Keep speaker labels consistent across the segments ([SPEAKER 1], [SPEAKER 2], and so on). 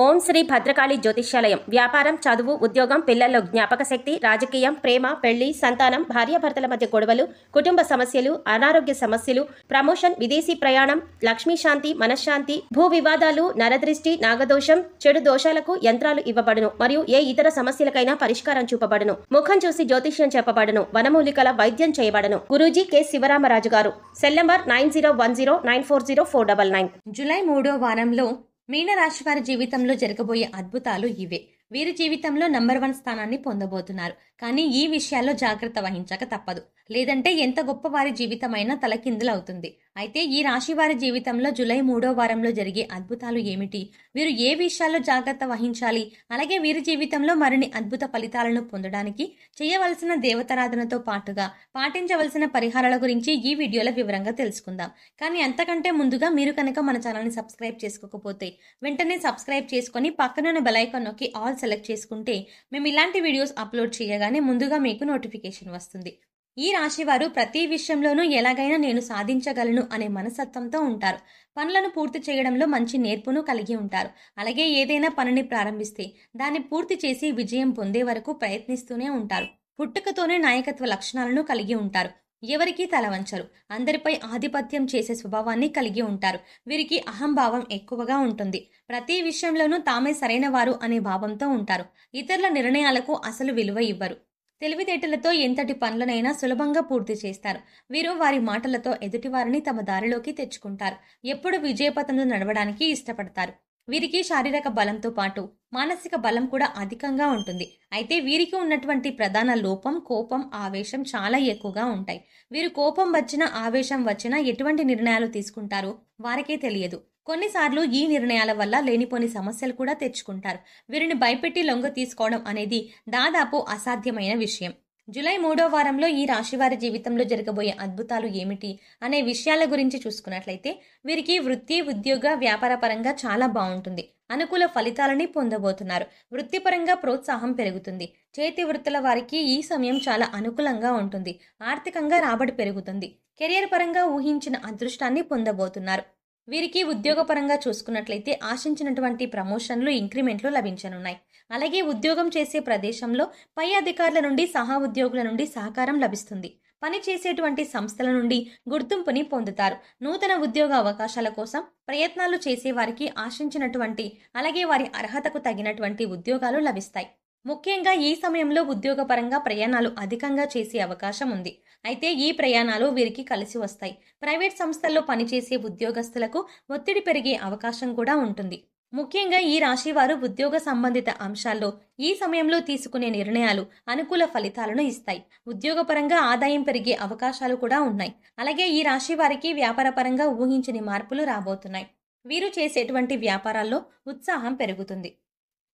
[SPEAKER 1] ఓం శ్రీ భద్రకాళి జ్యోతిష్యాలయం. వ్యాపారం, చదువు, ఉద్యోగం, పిల్లల్లో జ్ఞాపక శక్తి, రాజకీయం, ప్రేమ, పెళ్లి, సంతానం, భార్యాభర్తల మధ్య గొడవలు, కుటుంబ సమస్యలు, అనారోగ్య సమస్యలు, ప్రమోషన్, విదేశీ ప్రయాణం, లక్ష్మీ శాంతి, మనశ్శాంతి, భూ వివాదాలు, నరదృష్టి, నాగదోషం, చెడు దోషాలకు యంత్రాలు ఇవ్వబడును మరియు ఏ ఇతర సమస్యలకైనా పరిష్కారం చూపబడును. ముఖం చూసి జ్యోతిష్యం చెప్పబడును. వనమూలికల వైద్యం చేయబడును. గురూజీ కె శివరామరాజు గారు. Cell number 9010940499.
[SPEAKER 2] జూలై 3వ వారంలో మీనరాశి వారి జీవితంలో జరగబోయే అద్భుతాలు ఇవే. వీరి జీవితంలో నంబర్ 1 స్థానాన్ని పొందబోతున్నారు. కానీ ఈ విషయాల్లో జాగ్రత్త వహించక తప్పదు. లేదంటే ఎంత గొప్ప వారి జీవితమైనా తలకిందులవుతుంది. అయితే ఈ రాశి వారి జీవితంలో జూలై 3వ వారంలో జరిగే అద్భుతాలు ఏమిటి, వీరు ఏ విషయాల్లో జాగ్రత్త వహించాలి, అలాగే వీరి జీవితంలో మరిన్ని అద్భుత ఫలితాలను పొందడానికి చేయవలసిన దేవతారాధనతో పాటుగా పాటించవలసిన పరిహారాల గురించి ఈ వీడియోలో వివరంగా తెలుసుకుందాం. కానీ అంతకంటే ముందుగా మీరు కనుక మన ఛానల్ని సబ్స్క్రైబ్ చేసుకోకపోతే వెంటనే సబ్స్క్రైబ్ చేసుకొని పక్కనున్న బెల్ ఐకాన్ నొక్కి ఆల్ సెలెక్ట్ చేసుకుంటే మేము ఇలాంటి వీడియోస్ అప్లోడ్ చేయగానే ముందుగా మీకు నోటిఫికేషన్ వస్తుంది. ఈ రాశి వారు ప్రతి విషయంలోనూ ఎలాగైనా నేను సాధించగలను అనే మనస్తత్వంతో ఉంటారు. పనులను పూర్తి చేయడంలో మంచి నేర్పును కలిగి ఉంటారు. అలాగే ఏదైనా పనిని ప్రారంభిస్తే దాన్ని పూర్తి చేసి విజయం పొందే వరకు ప్రయత్నిస్తూనే ఉంటారు. పుట్టుకతోనే నాయకత్వ లక్షణాలను కలిగి ఉంటారు. ఎవరికీ తలవంచరు. అందరిపై ఆధిపత్యం చేసే స్వభావాన్ని కలిగి ఉంటారు. వీరికి అహంభావం ఎక్కువగా ఉంటుంది. ప్రతి విషయంలోనూ తామే సరైన వారు అనే భావంతో ఉంటారు. ఇతరుల నిర్ణయాలకు అసలు విలువ ఇవ్వరు. తెలివితేటలతో ఎంతటి పనులనైనా సులభంగా పూర్తి చేస్తారు. వీరు వారి మాటలతో ఎదుటివారిని తమ దారిలోకి తెచ్చుకుంటారు. ఎప్పుడు విజయపథంలో నడవడానికి ఇష్టపడతారు. వీరికి శారీరక బలంతో పాటు మానసిక బలం కూడా అధికంగా ఉంటుంది. అయితే వీరికి ఉన్నటువంటి ప్రధాన లోపం కోపం, ఆవేశం చాలా ఎక్కువగా ఉంటాయి. వీరు కోపం వచ్చినా ఆవేశం వచ్చినా ఎటువంటి నిర్ణయాలు తీసుకుంటారో వారికే తెలియదు. కొన్నిసార్లు ఈ నిర్ణయాల వల్ల లేనిపోని సమస్యలు కూడా తెచ్చుకుంటారు. వీరిని భయపెట్టి లొంగ తీసుకోవడం అనేది దాదాపు అసాధ్యమైన విషయం. జూలై 3వ వారంలో ఈ రాశి వారి జీవితంలో జరగబోయే అద్భుతాలు ఏమిటి అనే విషయాల గురించి చూసుకున్నట్లయితే వీరికి వృత్తి, ఉద్యోగ, వ్యాపార పరంగా చాలా బాగుంటుంది. అనుకూల ఫలితాలని పొందబోతున్నారు. వృత్తిపరంగా ప్రోత్సాహం పెరుగుతుంది. చేతి వృత్తుల వారికి ఈ సమయం చాలా అనుకూలంగా ఉంటుంది. ఆర్థికంగా రాబడి పెరుగుతుంది. కెరియర్ పరంగా ఊహించిన అదృష్టాన్ని పొందబోతున్నారు. వీరికి ఉద్యోగపరంగా చూసుకున్నట్లయితే ఆశించినటువంటి ప్రమోషన్లు, ఇంక్రిమెంట్లు లభించనున్నాయి. అలాగే ఉద్యోగం చేసే ప్రదేశంలో పై అధికారుల నుండి, సహా ఉద్యోగుల నుండి సహకారం లభిస్తుంది. పని చేసేటువంటి సంస్థల నుండి గుర్తింపుని పొందుతారు. నూతన ఉద్యోగ అవకాశాల కోసం ప్రయత్నాలు చేసే వారికి ఆశించినటువంటి అలాగే వారి అర్హతకు తగినటువంటి ఉద్యోగాలు లభిస్తాయి. ముఖ్యంగా ఈ సమయంలో ఉద్యోగపరంగా ప్రయాణాలు అధికంగా చేసే అవకాశం ఉంది. అయితే ఈ ప్రయాణాలు వీరికి కలిసి వస్తాయి. ప్రైవేట్ సంస్థల్లో పనిచేసే ఉద్యోగస్తులకు ఒత్తిడి పెరిగే అవకాశం కూడా ఉంటుంది. ముఖ్యంగా ఈ రాశి వారు ఉద్యోగ సంబంధిత అంశాల్లో ఈ సమయంలో తీసుకునే నిర్ణయాలు అనుకూల ఫలితాలను ఇస్తాయి. ఉద్యోగపరంగా ఆదాయం పెరిగే అవకాశాలు కూడా ఉన్నాయి. అలాగే ఈ రాశి వారికి వ్యాపారపరంగా ఊహించని మార్పులు రాబోతున్నాయి. వీరు చేసేటువంటి వ్యాపారాల్లో ఉత్సాహం పెరుగుతుంది.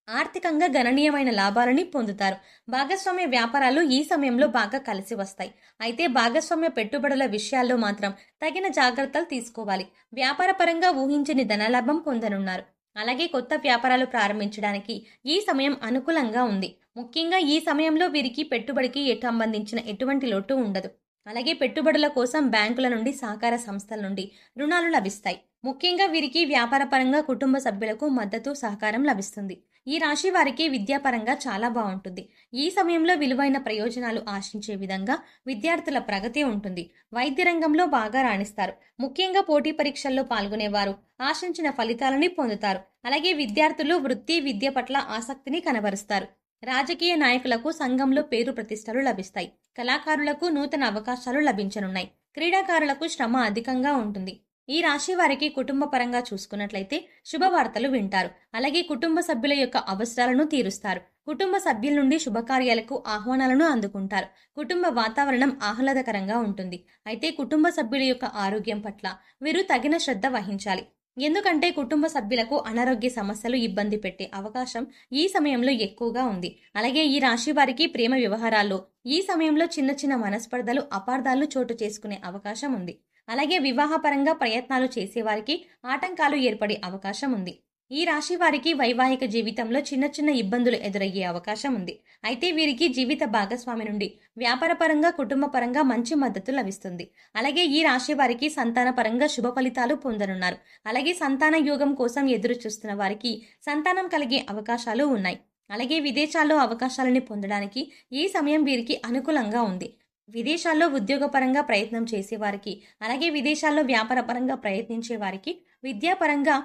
[SPEAKER 2] ఆర్థికంగా గణనీయమైన లాభాలని పొందుతారు. భాగస్వామ్య వ్యాపారాలు ఈ సమయంలో బాగా కలిసి వస్తాయి. అయితే భాగస్వామ్య పెట్టుబడుల విషయాల్లో మాత్రం తగిన జాగ్రత్తలు తీసుకోవాలి. వ్యాపార పరంగా ఊహించని ధనలాభం పొందనున్నారు. అలాగే కొత్త వ్యాపారాలు ప్రారంభించడానికి ఈ సమయం అనుకూలంగా ఉంది. ముఖ్యంగా ఈ సమయంలో వీరికి పెట్టుబడికి సంబంధించిన ఎటువంటి లోటు ఉండదు. అలాగే పెట్టుబడుల కోసం బ్యాంకుల నుండి, సహకార సంస్థల నుండి రుణాలు లభిస్తాయి. ముఖ్యంగా వీరికి వ్యాపార పరంగా కుటుంబ సభ్యులకు మద్దతు, సహకారం లభిస్తుంది. ఈ రాశి వారికి విద్యాపరంగా చాలా బాగుంటుంది. ఈ సమయంలో విలువైన ప్రయోజనాలు ఆశించే విధంగా విద్యార్థుల ప్రగతి ఉంటుంది. వైద్య రంగంలో బాగా రాణిస్తారు. ముఖ్యంగా పోటీ పరీక్షల్లో పాల్గొనేవారు ఆశించిన ఫలితాలని పొందుతారు. అలాగే విద్యార్థులు వృత్తి, విద్య పట్ల ఆసక్తిని కనబరుస్తారు. రాజకీయ నాయకులకు సంఘంలో పేరు ప్రతిష్టలు లభిస్తాయి. కళాకారులకు నూతన అవకాశాలు లభించనున్నాయి. క్రీడాకారులకు శ్రమ అధికంగా ఉంటుంది. ఈ రాశి వారికి కుటుంబ పరంగా చూసుకున్నట్లయితే శుభవార్తలు వింటారు. అలాగే కుటుంబ సభ్యుల యొక్క అవసరాలను తీరుస్తారు. కుటుంబ సభ్యుల నుండి శుభకార్యాలకు ఆహ్వానాలను అందుకుంటారు. కుటుంబ వాతావరణం ఆహ్లాదకరంగా ఉంటుంది. అయితే కుటుంబ సభ్యుల యొక్క ఆరోగ్యం పట్ల వీరు తగిన శ్రద్ధ వహించాలి. ఎందుకంటే కుటుంబ సభ్యులకు అనారోగ్య సమస్యలు ఇబ్బంది పెట్టే అవకాశం ఈ సమయంలో ఎక్కువగా ఉంది. అలాగే ఈ రాశి వారికి ప్రేమ వ్యవహారాల్లో ఈ సమయంలో చిన్న చిన్న మనస్పర్ధలు, అపార్థాలు చోటు చేసుకునే అవకాశం ఉంది. అలాగే వివాహపరంగా ప్రయత్నాలు చేసేవారికి ఆటంకాలు ఏర్పడే అవకాశం ఉంది. ఈ రాశి వారికి వైవాహిక జీవితంలో చిన్న చిన్న ఇబ్బందులు ఎదురయ్యే అవకాశం ఉంది. అయితే వీరికి జీవిత భాగస్వామి నుండి వ్యాపారపరంగా, కుటుంబపరంగా మంచి మద్దతు లభిస్తుంది. అలాగే ఈ రాశి వారికి సంతానపరంగా శుభ ఫలితాలు పొందనున్నారు. అలాగే సంతాన యోగం కోసం ఎదురు చూస్తున్న వారికి సంతానం కలిగే అవకాశాలు ఉన్నాయి. అలాగే విదేశాల్లో అవకాశాలని పొందడానికి ఈ సమయం వీరికి అనుకూలంగా ఉంది. విదేశాల్లో ఉద్యోగపరంగా ప్రయత్నం చేసేవారికి, అలాగే విదేశాల్లో వ్యాపారపరంగా ప్రయత్నించే వారికి, విద్యాపరంగా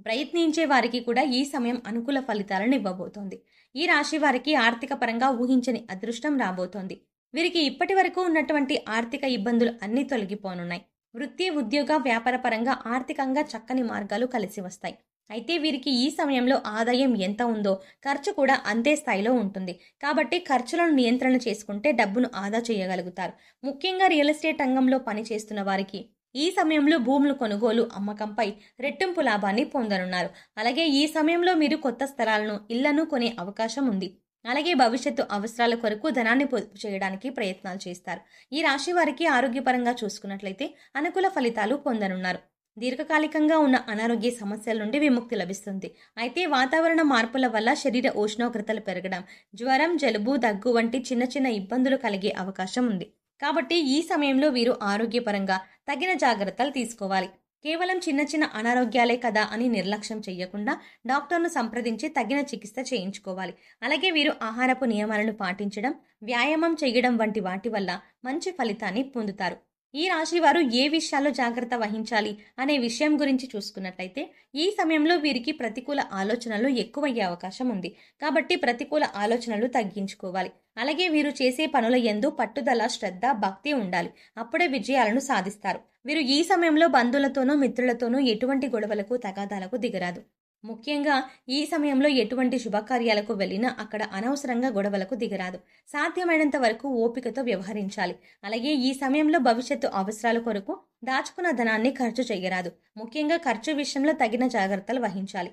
[SPEAKER 2] ప్రయత్నించే వారికి కూడా ఈ సమయం అనుకూల ఫలితాలను ఇవ్వబోతోంది. ఈ రాశి వారికి ఆర్థిక పరంగా ఊహించని అదృష్టం రాబోతోంది. వీరికి ఇప్పటి వరకు ఉన్నటువంటి ఆర్థిక ఇబ్బందులు అన్నీ తొలగిపోనున్నాయి. వృత్తి, ఉద్యోగ, వ్యాపార పరంగా ఆర్థికంగా చక్కని మార్గాలు కలిసి వస్తాయి. అయితే వీరికి ఈ సమయంలో ఆదాయం ఎంత ఉందో ఖర్చు కూడా అంతే స్థాయిలో ఉంటుంది. కాబట్టి ఖర్చులను నియంత్రణ చేసుకుంటే డబ్బును ఆదా చేయగలుగుతారు. ముఖ్యంగా రియల్ ఎస్టేట్ రంగంలో పనిచేస్తున్న వారికి ఈ సమయంలో భూములు కొనుగోలు, అమ్మకంపై రెట్టింపు లాభాన్ని పొందనున్నారు. అలాగే ఈ సమయంలో మీరు కొత్త స్థలాలను, ఇళ్లను కొనే అవకాశం ఉంది. అలాగే భవిష్యత్తు అవసరాల కొరకు ధనాన్ని పొదుపు చేయడానికి ప్రయత్నాలు చేస్తారు. ఈ రాశి వారికి ఆరోగ్యపరంగా చూసుకున్నట్లయితే అనుకూల ఫలితాలు పొందనున్నారు. దీర్ఘకాలికంగా ఉన్న అనారోగ్య సమస్యల నుండి విముక్తి లభిస్తుంది. అయితే వాతావరణ మార్పుల వల్ల శరీర ఉష్ణోగ్రతలు పెరగడం, జ్వరం, జలుబు, దగ్గు వంటి చిన్న చిన్న ఇబ్బందులు కలిగే అవకాశం ఉంది. కాబట్టి ఈ సమయంలో వీరు ఆరోగ్యపరంగా తగిన జాగ్రత్తలు తీసుకోవాలి. కేవలం చిన్న చిన్న అనారోగ్యాలే కదా అని నిర్లక్ష్యం చేయకుండా డాక్టర్ను సంప్రదించి తగిన చికిత్స చేయించుకోవాలి. అలాగే వీరు ఆహారపు నియమాలను పాటించడం, వ్యాయామం చేయడం వంటి వాటి వల్ల మంచి ఫలితాన్ని పొందుతారు. ఈ రాశి వారు ఏ విషయాల్లో జాగ్రత్త వహించాలి అనే విషయం గురించి చూసుకున్నట్లయితే ఈ సమయంలో వీరికి ప్రతికూల ఆలోచనలు ఎక్కువయ్యే అవకాశం ఉంది. కాబట్టి ప్రతికూల ఆలోచనలు తగ్గించుకోవాలి. అలాగే వీరు చేసే పనుల యందు పట్టుదల, శ్రద్ధ, భక్తి ఉండాలి. అప్పుడే విజయాలను సాధిస్తారు. వీరు ఈ సమయంలో బంధువులతోనూ, మిత్రులతోనూ ఎటువంటి గొడవలకు, తగాదాలకు దిగరాదు. ముఖ్యంగా ఈ సమయంలో ఎటువంటి శుభకార్యాలకు వెళ్ళినా అక్కడ అనవసరంగా గొడవలకు దిగరాదు. సాధ్యమైనంత వరకు ఓపికతో వ్యవహరించాలి. అలాగే ఈ సమయంలో భవిష్యత్తు అవసరాల కొరకు దాచుకున్న ధనాన్ని ఖర్చు చేయరాదు. ముఖ్యంగా ఖర్చు విషయంలో తగిన జాగ్రత్తలు వహించాలి.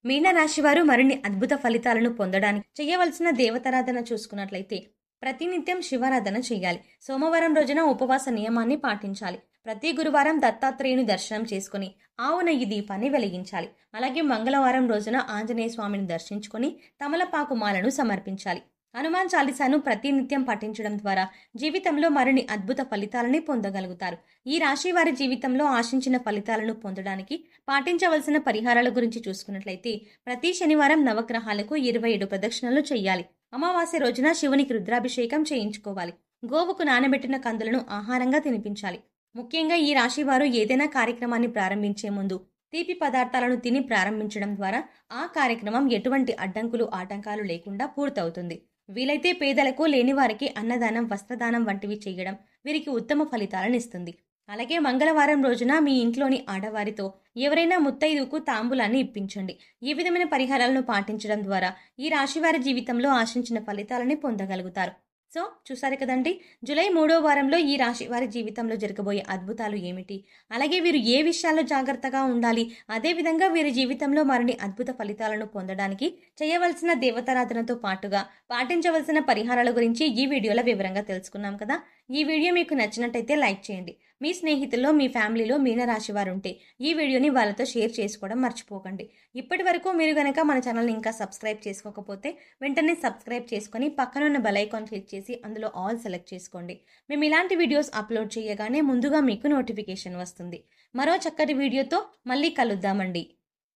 [SPEAKER 2] మీనరాశి వారు మరిన్ని అద్భుత ఫలితాలను పొందడానికి చేయవలసిన దేవతారాధన చూసుకున్నట్లయితే ప్రతినిత్యం శివారాధన చేయాలి. సోమవారం రోజున ఉపవాస నియమాన్ని పాటించాలి. ప్రతి గురువారం దత్తాత్రేయుని దర్శనం చేసుకుని ఆవు నెయ్యి దీపాన్ని వెలిగించాలి. అలాగే మంగళవారం రోజున ఆంజనేయ స్వామిని దర్శించుకుని తమలపాకు మాలను సమర్పించాలి. హనుమాన్ చాలీసాను ప్రతినిత్యం పఠించడం ద్వారా జీవితంలో మరిన్ని అద్భుత ఫలితాలని పొందగలుగుతారు. ఈ రాశి వారి జీవితంలో ఆశించిన ఫలితాలను పొందడానికి పాటించవలసిన పరిహారాల గురించి చూసుకున్నట్లయితే ప్రతి శనివారం నవగ్రహాలకు 27 ప్రదక్షిణలు చేయాలి. అమావాస్య రోజున శివునికి రుద్రాభిషేకం చేయించుకోవాలి. గోవుకు నానబెట్టిన కందులను ఆహారంగా తినిపించాలి. ముఖ్యంగా ఈ రాశి వారు ఏదైనా కార్యక్రమాన్ని ప్రారంభించే ముందు తీపి పదార్థాలను తిని ప్రారంభించడం ద్వారా ఆ కార్యక్రమం ఎటువంటి అడ్డంకులు, ఆటంకాలు లేకుండా పూర్తవుతుంది. వీలైతే పేదలకు, లేని వారికి అన్నదానం, వస్త్రదానం వంటివి చేయడం వీరికి ఉత్తమ ఫలితాలను ఇస్తుంది. అలాగే మంగళవారం రోజున మీ ఇంట్లోని ఆడవారితో ఎవరైనా ముత్తైదుకు తాంబూలాన్ని ఇప్పించండి. ఈ విధమైన పరిహారాలను పాటించడం ద్వారా ఈ రాశివారి జీవితంలో ఆశించిన ఫలితాలని పొందగలుగుతారు. సో చూసారు కదండి, జూలై 3వ వారంలో ఈ రాశి వారి జీవితంలో జరగబోయే అద్భుతాలు ఏమిటి, అలాగే వీరు ఏ విషయాల్లో జాగ్రత్తగా ఉండాలి, అదేవిధంగా వీరి జీవితంలో మరిన్ని అద్భుత ఫలితాలను పొందడానికి చేయవలసిన దేవతారాధనతో పాటుగా పాటించవలసిన పరిహారాల గురించి ఈ వీడియోలో వివరంగా తెలుసుకున్నాం కదా. ఈ వీడియో మీకు నచ్చినట్టయితే లైక్ చేయండి. మీ స్నేహితుల్లో, మీ ఫ్యామిలీలో మీనరాశి వారు ఉంటే ఈ వీడియోని వాళ్ళతో షేర్ చేసుకోవడం మర్చిపోకండి. ఇప్పటి వరకు మీరు గనక మన ఛానల్ని ఇంకా సబ్స్క్రైబ్ చేసుకోకపోతే వెంటనే సబ్స్క్రైబ్ చేసుకొని పక్కనున్న బెల్ ఐకాన్ క్లిక్ చేసి అందులో ఆల్ సెలెక్ట్ చేసుకోండి. మేము ఇలాంటి వీడియోస్ అప్లోడ్ చేయగానే ముందుగా మీకు నోటిఫికేషన్ వస్తుంది. మరో చక్కటి వీడియోతో మళ్ళీ కలుద్దామండి.